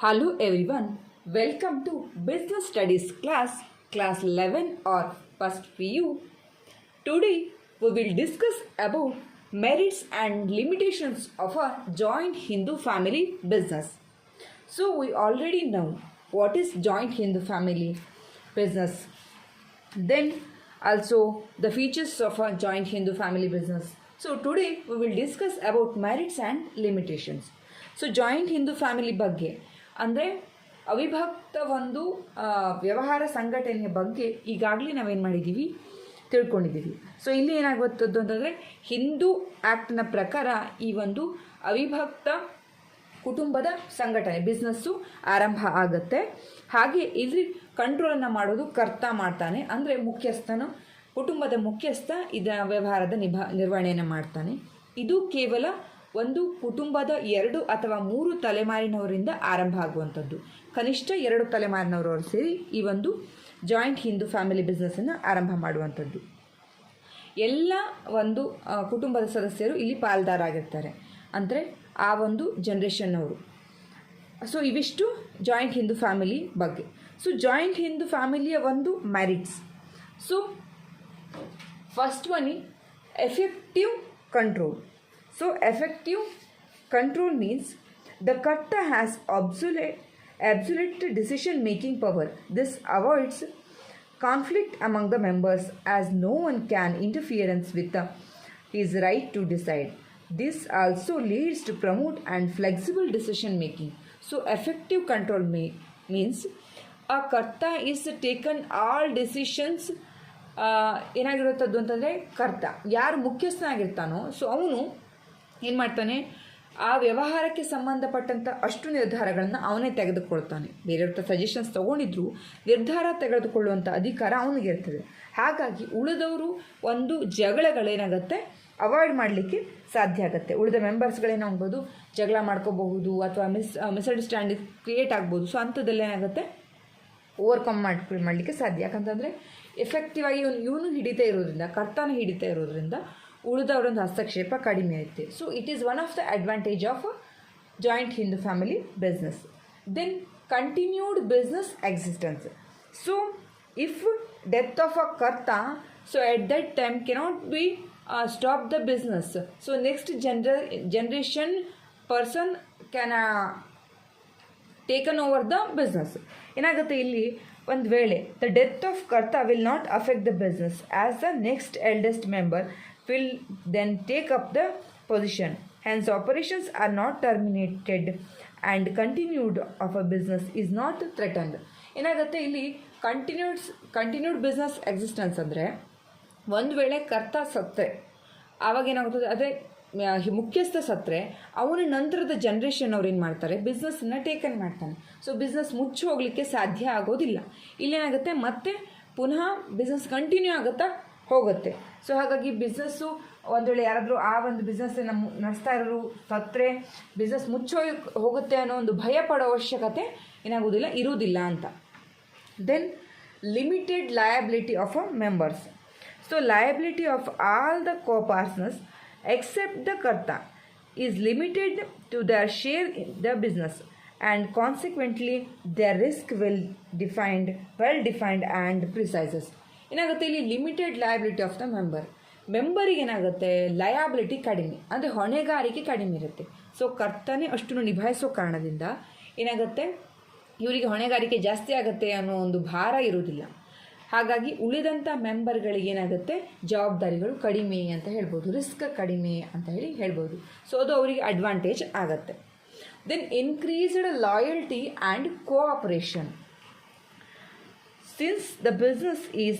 Hello everyone, welcome to Business Studies class 11 or first PU. Today we will discuss about merits and limitations of a joint Hindu family business. So we already know what is joint Hindu family business. Then also the features of a joint Hindu family business. So today we will discuss about merits and limitations. So joint Hindu family ಬಗ್ಗೆ ಅಂದರೆ ಅವಿಭಕ್ತ ಒಂದು ವ್ಯವಹಾರ ಸಂಘಟನೆಯ ಬಗ್ಗೆ ಈಗಾಗಲೇ ನಾವೇನು ಮಾಡಿದ್ದೀವಿ ತಿಳ್ಕೊಂಡಿದ್ದೀವಿ. ಸೊ ಇಲ್ಲಿ ಏನಾಗುತ್ತದ್ದು ಅಂತಂದರೆ ಹಿಂದೂ ಆ್ಯಕ್ಟ್ನ ಪ್ರಕಾರ ಈ ಒಂದು ಅವಿಭಕ್ತ ಕುಟುಂಬದ ಸಂಘಟನೆ ಬಿಸ್ನೆಸ್ಸು ಆರಂಭ ಆಗುತ್ತೆ. ಹಾಗೆ ಇಲ್ಲಿ ಕಂಟ್ರೋಲನ್ನು ಮಾಡೋದು ಕರ್ತ ಮಾಡ್ತಾನೆ, ಅಂದರೆ ಮುಖ್ಯಸ್ಥನು, ಕುಟುಂಬದ ಮುಖ್ಯಸ್ಥ ಇದರ ವ್ಯವಹಾರದ ನಿರ್ವಹಣೆಯನ್ನು ಮಾಡ್ತಾನೆ. ಇದು ಕೇವಲ ಒಂದು ಕುಟುಂಬದ 2 ಅಥವಾ 3 ತಲೆಮಾರಿನವರಿಂದ ಆರಂಭ ಆಗುವಂಥದ್ದು. ಕನಿಷ್ಠ 2 ತಲೆಮಾರಿನವರು ಸೇರಿ ಈ ಒಂದು ಜಾಯಿಂಟ್ ಹಿಂದೂ ಫ್ಯಾಮಿಲಿ ಬಿಸ್ನೆಸ್ಸನ್ನು ಆರಂಭ ಮಾಡುವಂಥದ್ದು. ಎಲ್ಲ ಒಂದು ಕುಟುಂಬದ ಸದಸ್ಯರು ಇಲ್ಲಿ ಪಾಲ್ದಾರಾಗಿರ್ತಾರೆ, ಅಂದರೆ ಆ ಒಂದು ಜನ್ರೇಷನ್ನವರು. ಸೊ ಇವಿಷ್ಟು ಜಾಯಿಂಟ್ ಹಿಂದೂ ಫ್ಯಾಮಿಲಿ ಬಗ್ಗೆ. ಸೊ ಜಾಯಿಂಟ್ ಹಿಂದೂ ಫ್ಯಾಮಿಲಿಯ ಒಂದು merits. So first one effective control. So effective control means the Karta has absolute decision making power. This avoids conflict among the members as no one can interference with his right to decide. This also leads to promote and flexible decision making. So effective control means a Karta is taken all decisions. ಏನಾಗಿರುತ್ತದ್ದು ಅಂತಂದರೆ ಕರ್ತ ಯಾರು ಮುಖ್ಯಸ್ಥನಾಗಿರ್ತಾನೋ so ಅವನು ಏನು ಮಾಡ್ತಾನೆ, ಆ ವ್ಯವಹಾರಕ್ಕೆ ಸಂಬಂಧಪಟ್ಟಂಥ ಅಷ್ಟು ನಿರ್ಧಾರಗಳನ್ನು ಅವನೇ ತೆಗೆದುಕೊಳ್ತಾನೆ. ಬೇರೆಯವ್ರ ಸಜೆಷನ್ಸ್ ತೊಗೊಂಡಿದ್ರು ನಿರ್ಧಾರ ತೆಗೆದುಕೊಳ್ಳುವಂಥ ಅಧಿಕಾರ ಅವನಿಗೆ ಇರ್ತದೆ. ಹಾಗಾಗಿ ಉಳಿದವರು ಒಂದು ಜಗಳಗಳೇನಾಗುತ್ತೆ ಅವಾಯ್ಡ್ ಮಾಡಲಿಕ್ಕೆ ಸಾಧ್ಯ ಆಗುತ್ತೆ. ಉಳಿದ ಮೆಂಬರ್ಸ್ಗಳೇನಾಗ್ಬೋದು ಜಗಳ ಮಾಡ್ಕೋಬಹುದು ಅಥವಾ ಮಿಸ್ಅಂಡರ್ಸ್ಟ್ಯಾಂಡಿಂಗ್ ಕ್ರಿಯೇಟ್ ಆಗ್ಬೋದು. ಸೊ ಅಂಥದ್ದಲ್ಲೇನಾಗುತ್ತೆ ಓವರ್ಕಮ್ ಮಾಡಲಿಕ್ಕೆ ಸಾಧ್ಯ. ಯಾಕಂತಂದರೆ ಎಫೆಕ್ಟಿವ್ ಆಗಿ ಇವನು ಹಿಡಿತಾ ಇರೋದ್ರಿಂದ, ಕರ್ತಾನ ಹಿಡಿತಾ ಇರೋದ್ರಿಂದ ಉಳಿದವರೊಂದು ಹಸ್ತಕ್ಷೇಪ ಕಡಿಮೆ ಐತೆ. So it is one of the advantage of joint Hindu family business. Then continued business existence. So if death of a karta, so at that time cannot be stop the business. So next generation person can taken over the business. ಏನಾಗುತ್ತೆ ಇಲ್ಲಿ ಒಂದು ವೇಳೆ the death of karta will not affect the business as the next eldest member will then take up the position. Hence operations are not terminated and continued of a business is not threatened. ಏನಾಗುತ್ತೆ ಇಲ್ಲಿ continued business existence ಅಂದರೆ ಒಂದು ವೇಳೆ ಕರ್ತ ಸತ್ತರೆ ಆವಾಗ ಏನಾಗುತ್ತದೆ, ಅದೇ ಮುಖ್ಯಸ್ಥ ಸತ್ತರೆ ಅವನ ನಂತರದ ಜನ್ರೇಷನ್ ಅವ್ರು ಏನು ಮಾಡ್ತಾರೆ, ಬಿಸ್ನೆಸ್ಸನ್ನು ಟೇಕನ್ ಮಾಡ್ತಾನೆ. ಸೊ ಬಿಸ್ನೆಸ್ ಮುಚ್ಚಿ ಹೋಗಲಿಕ್ಕೆ ಸಾಧ್ಯ ಆಗೋದಿಲ್ಲ. ಇಲ್ಲೇನಾಗುತ್ತೆ ಮತ್ತೆ ಪುನಃ ಬಿಸ್ನೆಸ್ ಕಂಟಿನ್ಯೂ ಆಗುತ್ತಾ ಹೋಗುತ್ತೆ. ಸೊ ಹಾಗಾಗಿ ಬಿಸ್ನೆಸ್ಸು ಒಂದು ವೇಳೆ ಯಾರಾದರೂ ಆ ಒಂದು ಬಿಸ್ನೆಸ್ಸನ್ನು ನಡೆಸ್ತಾ ಇರೋರು ಸತ್ತರೆ ಬಿಸ್ನೆಸ್ ಹೋಗುತ್ತೆ ಅನ್ನೋ ಒಂದು ಭಯ ಪಡೋ ಅವಶ್ಯಕತೆ ಏನಾಗೋದಿಲ್ಲ, ಇರುವುದಿಲ್ಲ ಅಂತ. Then limited liability of a members. So liability of all the co-partners except the Karta is limited to their share in the business and consequently their risk well defined and precise. ಏನಾಗುತ್ತೆ ಇಲ್ಲಿ limited liability of the ಮೆಂಬರಿಗೆ ಏನಾಗುತ್ತೆ liability ಕಡಿಮೆ, ಅಂದರೆ ಹೊಣೆಗಾರಿಕೆ ಕಡಿಮೆ ಇರುತ್ತೆ. So ಕರ್ತನೇ ಅಷ್ಟನ್ನು ನಿಭಾಯಿಸೋ ಕಾರಣದಿಂದ ಏನಾಗುತ್ತೆ ಇವರಿಗೆ ಹೊಣೆಗಾರಿಕೆ ಜಾಸ್ತಿ ಆಗುತ್ತೆ ಅನ್ನೋ ಒಂದು ಭಾರ ಇರುವುದಿಲ್ಲ. ಹಾಗಾಗಿ ಉಳಿದಂಥ ಮೆಂಬರ್ಗಳಿಗೆ ಏನಾಗುತ್ತೆ ಜವಾಬ್ದಾರಿಗಳು ಕಡಿಮೆ ಅಂತ ಹೇಳ್ಬೋದು, ರಿಸ್ಕ್ ಕಡಿಮೆ ಅಂತ ಹೇಳ್ಬೋದು. ಸೊ ಅದು ಅವರಿಗೆ ಅಡ್ವಾಂಟೇಜ್ ಆಗುತ್ತೆ. Then increased loyalty and cooperation. Since the business is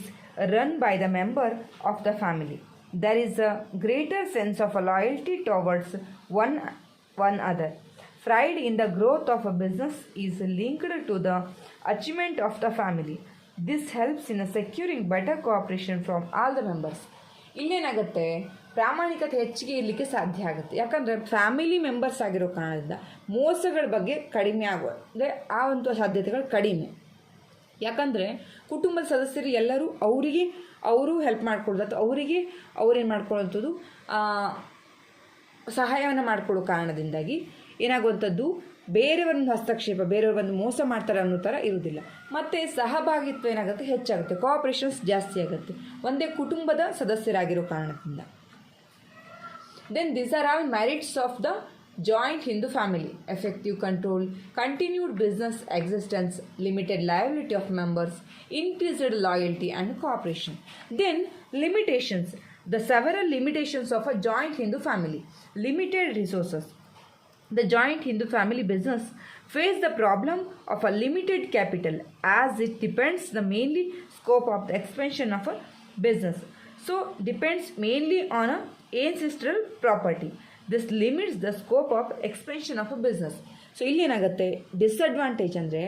run by the member of the family, there is a greater sense of loyalty towards one another. Pride in the growth of a business is linked to the achievement of the family. This helps in securing better cooperation from all the members. ಇಲ್ಲೇನಾಗುತ್ತೆ ಪ್ರಾಮಾಣಿಕತೆ ಹೆಚ್ಚಿಗೆ ಇರಲಿಕ್ಕೆ ಸಾಧ್ಯ ಆಗುತ್ತೆ. ಯಾಕಂದರೆ family members ಆಗಿರೋ ಕಾರಣದಿಂದ ಮೋಸಗಳ ಬಗ್ಗೆ ಕಡಿಮೆ ಅಂದರೆ ಆ ಒಂದು ಸಾಧ್ಯತೆಗಳು ಕಡಿಮೆ. ಯಾಕಂದರೆ ಕುಟುಂಬದ ಸದಸ್ಯರು ಎಲ್ಲರೂ ಅವರು ಹೆಲ್ಪ್ ಮಾಡ್ಕೊಳ್ಳೋದು ಅಥವಾ ಅವ್ರೇನು ಮಾಡ್ಕೊಳ್ಳೋಂಥದ್ದು ಸಹಾಯವನ್ನು ಮಾಡಿಕೊಳ್ಳೋ ಕಾರಣದಿಂದಾಗಿ ಏನಾಗುವಂಥದ್ದು ಬೇರೆಯವ್ರನ್ನ ಹಸ್ತಕ್ಷೇಪ, ಬೇರೆಯವ್ರ ಬಂದು ಮೋಸ ಮಾಡ್ತಾರೆ ಅನ್ನೋ ಥರ ಇರುವುದಿಲ್ಲ. ಮತ್ತು ಸಹಭಾಗಿತ್ವ ಏನಾಗುತ್ತೆ, ಹೆಚ್ಚಾಗುತ್ತೆ, ಕೋಆಪ್ರೇಷನ್ಸ್ ಜಾಸ್ತಿ ಆಗುತ್ತೆ ಒಂದೇ ಕುಟುಂಬದ ಸದಸ್ಯರಾಗಿರೋ ಕಾರಣದಿಂದ. Then these are all merits of the joint Hindu family: effective control, continued business existence, limited liability of members, increased loyalty and cooperation. Then limitations: the several limitations of a joint Hindu family. Limited resources: the joint Hindu family business face the problem of a limited capital as it depends the mainly scope of the expansion of a business. So depends mainly on a ancestral property. This limits the scope of expansion of a business. So ಇಲ್ಲೇನಾಗುತ್ತೆ, disadvantage ಅಂದರೆ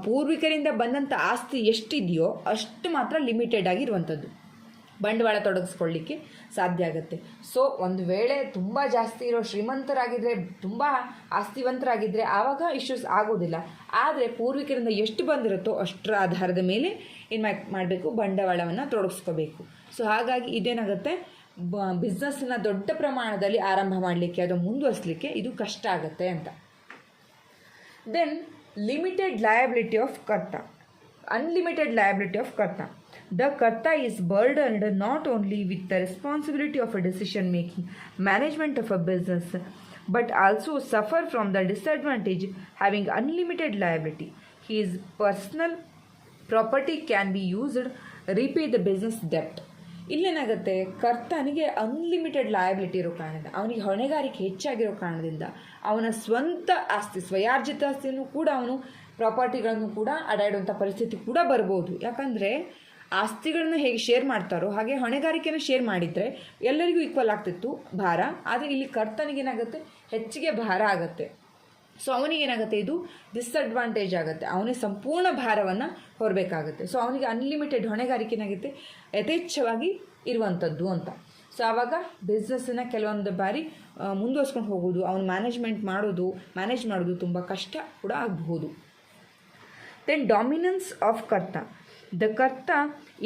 ಪೂರ್ವಿಕರಿಂದ ಬಂದಂಥ ಆಸ್ತಿ ಎಷ್ಟಿದೆಯೋ ಅಷ್ಟು ಮಾತ್ರ limited ಆಗಿರುವಂಥದ್ದು, ಬಂಡವಾಳ ತೊಡಗಿಸ್ಕೊಳ್ಳಿಕ್ಕೆ ಸಾಧ್ಯ ಆಗುತ್ತೆ. ಸೊ ಒಂದು ವೇಳೆ ತುಂಬ ಜಾಸ್ತಿ ಇರೋ ಶ್ರೀಮಂತರಾಗಿದ್ದರೆ, ತುಂಬ ಆಸ್ತಿವಂತರಾಗಿದ್ದರೆ ಆವಾಗ ಇಶ್ಯೂಸ್ ಆಗೋದಿಲ್ಲ. ಆದರೆ ಪೂರ್ವಿಕರಿಂದ ಎಷ್ಟು ಬಂದಿರುತ್ತೋ ಅಷ್ಟರ ಆಧಾರದ ಮೇಲೆ ಏನು ಮಾಡಬೇಕು, ಬಂಡವಾಳವನ್ನು ತೊಡಗಿಸ್ಕೋಬೇಕು. ಸೊ ಹಾಗಾಗಿ ಇದೇನಾಗುತ್ತೆ, ಬಿಸ್ನೆಸ್ನ ದೊಡ್ಡ ಪ್ರಮಾಣದಲ್ಲಿ ಆರಂಭ ಮಾಡಲಿಕ್ಕೆ, ಅದು ಮುಂದುವರಿಸಲಿಕ್ಕೆ ಇದು ಕಷ್ಟ ಆಗುತ್ತೆ ಅಂತ. ದೆನ್ ಲಿಮಿಟೆಡ್ ಲಯಬಿಲಿಟಿ ಆಫ್ ಕರ್ತ, ಅನ್ಲಿಮಿಟೆಡ್ ಲಯಬಿಲಿಟಿ ಆಫ್ ಕರ್ತ. The Karta is burdened not only with the responsibility of a decision making, management of a business, but also suffer from the disadvantage having unlimited liability. His personal property can be used repay the business debt. ಇಲ್ಲೇನಾಗುತ್ತೆ, ಕರ್ತನಿಗೆ unlimited liability ಇರೋ ಕಾರಣದಿಂದ, ಅವನಿಗೆ ಹೊಣೆಗಾರಿಕೆ ಹೆಚ್ಚಾಗಿರೋ ಕಾರಣದಿಂದ ಅವನ ಸ್ವಂತ ಆಸ್ತಿ, ಸ್ವಯಾರ್ಜಿತ ಆಸ್ತಿಯನ್ನು ಕೂಡ, ಅವನು ಪ್ರಾಪರ್ಟಿಗಳನ್ನು ಕೂಡ ಅಡಾಡುವಂಥ ಪರಿಸ್ಥಿತಿ ಕೂಡ ಬರ್ಬೋದು. ಯಾಕಂದರೆ ಆಸ್ತಿಗಳನ್ನ ಹೇಗೆ ಶೇರ್ ಮಾಡ್ತಾರೋ ಹಾಗೆ ಹೊಣೆಗಾರಿಕೆನ ಶೇರ್ ಮಾಡಿದರೆ ಎಲ್ಲರಿಗೂ ಈಕ್ವಲ್ ಆಗ್ತಿತ್ತು ಭಾರ. ಆದರೆ ಇಲ್ಲಿ ಕರ್ತನಿಗೇನಾಗುತ್ತೆ, ಹೆಚ್ಚಿಗೆ ಭಾರ ಆಗುತ್ತೆ. ಸೊ ಅವನಿಗೇನಾಗುತ್ತೆ, ಇದು ಡಿಸ್ಅಡ್ವಾಂಟೇಜ್ ಆಗುತ್ತೆ, ಅವನೇ ಸಂಪೂರ್ಣ ಭಾರವನ್ನು ಹೊರಬೇಕಾಗುತ್ತೆ. ಸೊ ಅವನಿಗೆ ಅನ್ಲಿಮಿಟೆಡ್ ಹೊಣೆಗಾರಿಕೆ ಏನಾಗುತ್ತೆ, ಯಥೇಚ್ಛವಾಗಿ ಇರುವಂಥದ್ದು ಅಂತ. ಸೊ ಆವಾಗ ಬಿಸ್ನೆಸ್ಸನ್ನು ಕೆಲವೊಂದು ಬಾರಿ ಮುಂದುವರ್ಸ್ಕೊಂಡು ಹೋಗೋದು, ಅವನು ಮ್ಯಾನೇಜ್ ಮಾಡೋದು ತುಂಬ ಕಷ್ಟ ಕೂಡ ಆಗಬಹುದು. ದೆನ್ ಡಾಮಿನೆನ್ಸ್ ಆಫ್ ಕರ್ತ. The Karta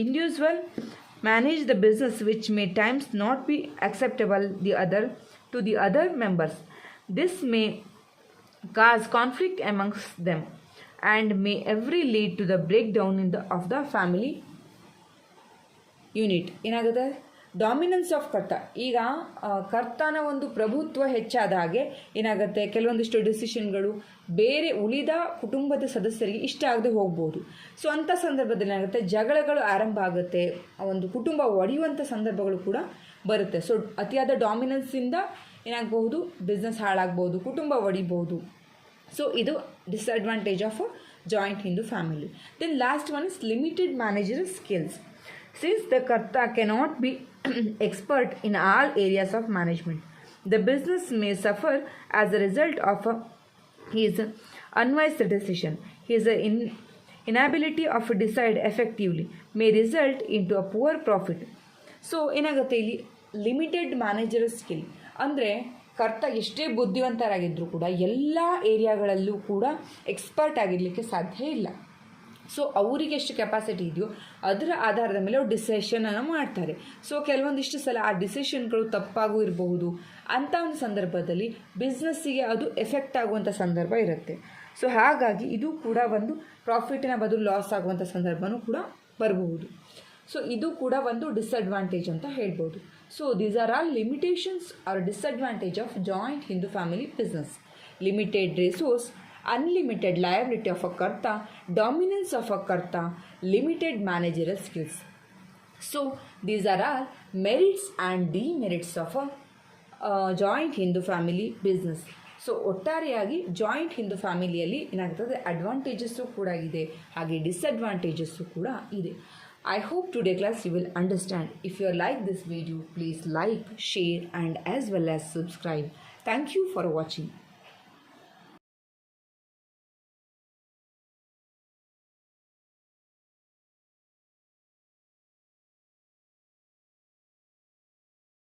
individual manage the business which may times not be acceptable to the other members. This may cause conflict amongst them and may every lead to the breakdown of the family unit. ಏನಾಗುತ್ತೆ, dominance of ಕರ್ತ. ಈಗ ಕರ್ತನ ಒಂದು ಪ್ರಭುತ್ವ ಹೆಚ್ಚಾದ ಹಾಗೆ ಏನಾಗುತ್ತೆ, ಕೆಲವೊಂದಿಷ್ಟು ಡಿಸಿಷನ್ಗಳು ಬೇರೆ ಉಳಿದ ಕುಟುಂಬದ ಸದಸ್ಯರಿಗೆ ಇಷ್ಟ ಆಗದೆ ಹೋಗ್ಬೋದು. ಸೊ ಅಂಥ ಸಂದರ್ಭದಲ್ಲಿ ಏನಾಗುತ್ತೆ, ಜಗಳಗಳು ಆರಂಭ ಆಗುತ್ತೆ, ಒಂದು ಕುಟುಂಬ ಒಡೆಯುವಂಥ ಸಂದರ್ಭಗಳು ಕೂಡ ಬರುತ್ತೆ. ಸೊ ಅತಿಯಾದ ಡಾಮಿನೆನ್ಸಿಂದ ಏನಾಗಬಹುದು, ಬಿಸ್ನೆಸ್ ಹಾಳಾಗ್ಬೋದು, ಕುಟುಂಬ ಒಡಿಬೋದು. ಸೊ ಇದು disadvantage of a joint Hindu family. Then last one is limited managerial skills. Since the Karta cannot be expert in all areas of management, the business may suffer as a result of his unwise decision. His inability of decide effectively may result into a poor profit. So ಏನಾಗುತ್ತೆ, ಇಲ್ಲಿ limited manager skill ಅಂದರೆ ಕರ್ತ ಎಷ್ಟೇ ಬುದ್ಧಿವಂತರಾಗಿದ್ದರೂ ಕೂಡ ಎಲ್ಲ ಏರಿಯಾಗಳಲ್ಲೂ ಕೂಡ expert ಆಗಿರಲಿಕ್ಕೆ ಸಾಧ್ಯ ಇಲ್ಲ. ಸೊ ಅವರಿಗೆ ಎಷ್ಟು ಕೆಪಾಸಿಟಿ ಇದೆಯೋ ಅದರ ಆಧಾರದ ಮೇಲೆ ಅವ್ರು ಡಿಸಿಷನನ್ನು ಮಾಡ್ತಾರೆ. ಸೊ ಕೆಲವೊಂದಿಷ್ಟು ಸಲ ಆ ಡಿಸಿಷನ್ಗಳು ತಪ್ಪಾಗೂ ಇರಬಹುದು. ಅಂಥ ಒಂದು ಸಂದರ್ಭದಲ್ಲಿ ಬಿಸ್ನೆಸ್ಸಿಗೆ ಅದು ಎಫೆಕ್ಟ್ ಆಗುವಂಥ ಸಂದರ್ಭ ಇರುತ್ತೆ. ಸೊ ಹಾಗಾಗಿ ಇದು ಕೂಡ ಒಂದು ಪ್ರಾಫಿಟಿನ ಬದಲು ಲಾಸ್ ಆಗುವಂಥ ಸಂದರ್ಭವೂ ಕೂಡ ಬರಬಹುದು. ಸೊ ಇದು ಕೂಡ ಒಂದು ಡಿಸ್ಅಡ್ವಾಂಟೇಜ್ ಅಂತ ಹೇಳ್ಬೋದು. So these are all limitations are disadvantage of joint Hindu family business. Limited resource, unlimited liability of a karta, dominance of a karta, limited managerial skills. So these are all merits and demerits of a joint Hindu family business. So ಒಟ್ಟಾರೆಯಾಗಿ joint Hindu ಫ್ಯಾಮಿಲಿಯಲ್ಲಿ ಏನಾಗ್ತದೆ, advantages ಕೂಡ ಇದೆ, ಹಾಗೆ disadvantages ಕೂಡ ಇದೆ. I hope today class you will understand. If you like this video, please like, share and as well as subscribe. Thank you for watching.